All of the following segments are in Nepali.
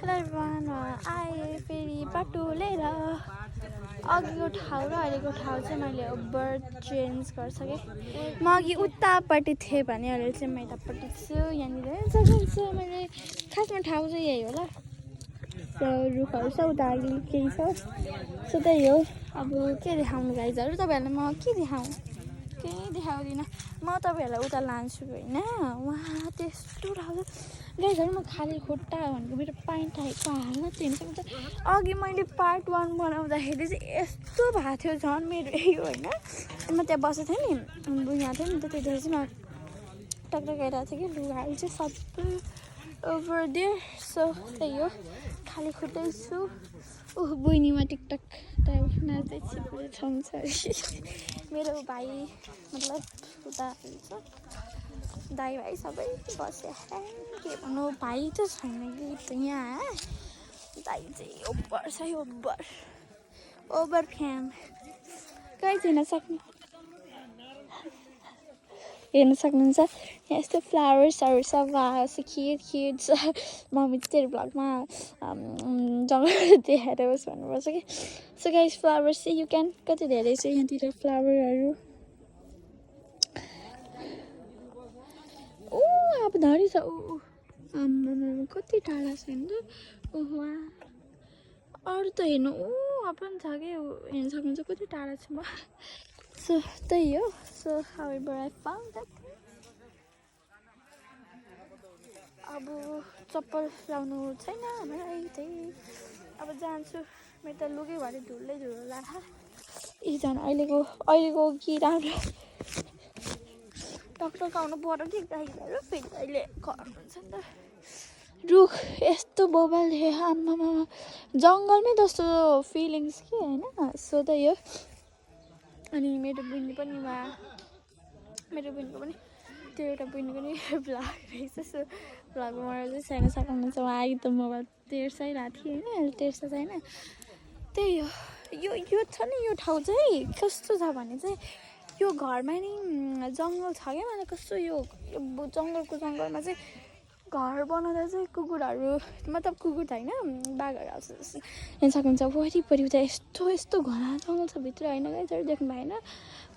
everyone, आएँ फेरि बाटो लिएर अघिको ठाउँ र अहिलेको ठाउँ चाहिँ मैले बर्ड चेन्ज गरिसकेँ म अघि उतापट्टि थिएँ भने अहिले चाहिँ म यतापट्टि छु यहाँनिर सक्नुहुन्छ मैले खासमा ठाउँ चाहिँ यही होला रुखहरू छ उता अघि केही छ सो त्यही हो अब के देखाउनु गाइजहरू तपाईँहरूलाई म के देखाउँ केही देखाउँदिनँ म तपाईँहरूलाई उता लान्छु होइन वहाँ त्यस्तो ठाउँ गाइजहरू म खाली खुट्टा भनेको मेरो पाइन्ट आएको हाल्न चाहिँ हुन्छ अघि मैले पार्ट 1 बनाउँदाखेरि चाहिँ यस्तो भएको थियो झन् मेरो यो होइन म त्यहाँ बसेको थिएँ नि यहाँ थियो नि त त्यतिखेर चाहिँ म टक्क गइरहेको थियो कि लुगाहरू चाहिँ सबै ओभर देयर सो त्यही हो खाली खुट्टै छु बहिनीमा टिकटक टाइप नाच्दैछु पुरै ठाउँ छ मेरो भाइ मतलब उता छ दाइ भाइ सबै बस्यो के भन्नु भाइ त छैन कि यहाँ दाइ चाहिँ ओभर छ ओभर फ्यान कहीँ हेर्न सक्नुहुन्छ यहाँ यस्तो फ्लावर्सहरू छ वाह क्युट छ मम्मी चाहिँ तेरो भ्लगमा जङ्गल देखाएर होस् भन्नुपर्छ कि सो गाइस फ्लावर्स चाहिँ यु क्यान कति धेरै छ यहाँतिर फ्लावरहरू अब धरी छ कति टाढा छ हेर्नु ओहो अरू त हेर्नु पनि छ कि हेर्न सक्नुहुन्छ कति टाढा छु म सो त्यही हो so however I found that अब चप्पल लाउनु छैन मलाई त्यही अब जान्छु मेरो त लुकै भरे धुलै धुलो लाग्छ झन् अहिलेको कि राम्रो टकटक आउनु पर्यो कि गाईहरू फेरि अहिले घर हुन्छ नि त रुख यस्तो बोबल आम्मामा जङ्गलमै जस्तो फिलिङ्स के होइन सो त्यही हो अनि मेरो बहिनीको पनि त्यो एउटा बहिनीको नि भ्लग रहेछ सो भ्लगमा चाहिँ छैन सक्नुहुन्छ उहाँ आइ त मोबाइल तेर्साइरहेको थिएँ होइन तेर्सा छैन त्यही हो यो छ नि यो ठाउँ चाहिँ कस्तो छ भने चाहिँ यो घरमा नि जङ्गल छ क्या मलाई कस्तो यो जङ्गलमा चाहिँ घर बनाउँदा चाहिँ कुकुरहरू मतलब कुकुर त होइन बाघहरू आउँछ जस्तो हेर्न सक्नुहुन्छ वरिपरि उता यस्तो घना जङ्गल छ भित्र होइन गाइजहरू देख्नु भएन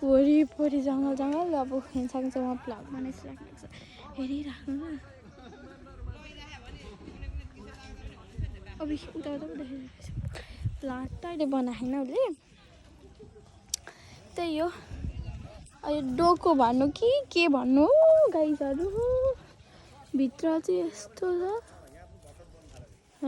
वरिपरि जङ्गल अब हेर्न सक्नुहुन्छ उहाँ भ्लग बनाइसकेको छ हेरिराख्नु न अब उता देखिरहेको छ भ्लग त अहिले बनाएन उसले त्यही हो अहिले डोको भन्नु कि के भन्नु गाइजहरू भित्र चाहिँ यस्तो छ